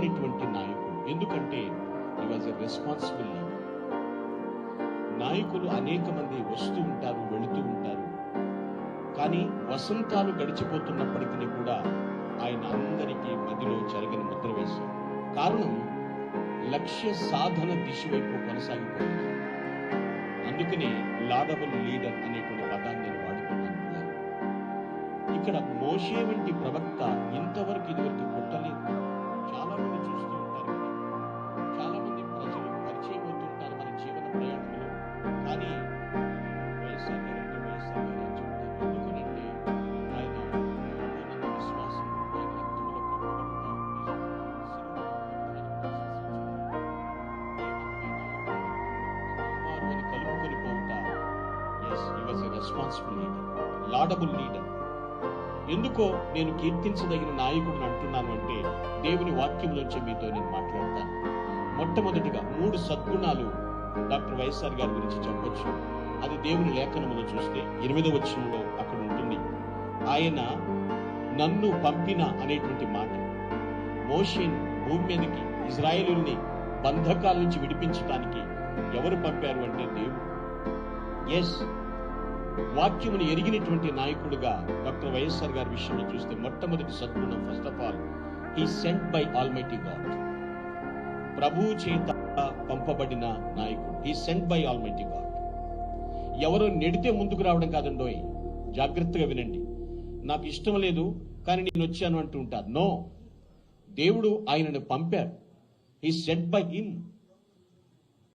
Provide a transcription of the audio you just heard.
ఎరిగినటువంటి నాయకుడు. ఎందుకంటే హి వాజ్ ఎ రెస్పాన్సిబుల్ లీడర్. నాయకులు అనేక మంది వస్తూ ఉంటారు, వెళుతూ ఉంటారు. కానీ వసంతాలు గడిచిపోతున్నప్పటికీ కూడా ఆయన అందరికీ మధ్యలో చెరగని ముద్ర వేశారు. కారణం లక్ష్య సాధన దిశ వైపు కొనసాగిపోయింది. అందుకనే లాడబుల్ లీడర్ అనేటువంటి పదాన్ని నేను వాడుతున్నాను. ఇక్కడ మోషే వంటి ప్రవక్త ఇంతవరకు ఇదివరకు పుట్టలేదు. చాలా మంది చూస్తూ ఉంటారు కదా, చాలా మంది ప్రజలు పరిచయం అవుతుంటారు మన జీవన ప్రయాణంలో. కానీ వైఎస్ఆర్ గారు చెప్తారు. ఎందుకనంటే ఆయన పూర్ణ విశ్వాసం, ఆయన రక్తంలో కడగబడ్డ కలుపుకొని పోవుట. Yes, he was a responsible leader, laudable leader. ఎందుకో నేను కీర్తించదగిన నాయకుడిని అంటున్నాను అంటే దేవుని వాక్యంలోంచి మీతో నేను మాట్లాడతాను. మొట్టమొదటిగా 3 సద్గుణాలు డాక్టర్ వైఎస్ఆర్ గారి గురించి చెప్పొచ్చు. అది దేవుని లేఖనములో చూస్తే 8వ వచనంలో అక్కడ ఉంటుంది. ఆయన నన్ను పంపిన అనేటువంటి మాట. మోషేను భూమి మీదకి ఇజ్రాయేలుల్ని బంధకాల నుంచి విడిపించడానికి ఎవరు పంపారు అంటే దేవుడు. ఎస్, వాక్యమును ఎరిగినటువంటి నాయకుడుగా డాక్టర్ వైఎస్ఆర్ గారి విషయంలో చూస్తే మొట్టమొదటి సద్గుణం, first of all, he sent by almighty God. ప్రభువు చేత పంపబడిన నాయకుడు. He sent by almighty God. ఎవరో నెడితే ముందుకు రావడం కాదండోయ్, జాగ్రత్తగా వినండి. నాకు ఇష్టం లేదు కానీ నేను వచ్చాను అంటూ ఉంటారు. నో, దేవుడు ఆయనను పంపారు. He sent by him.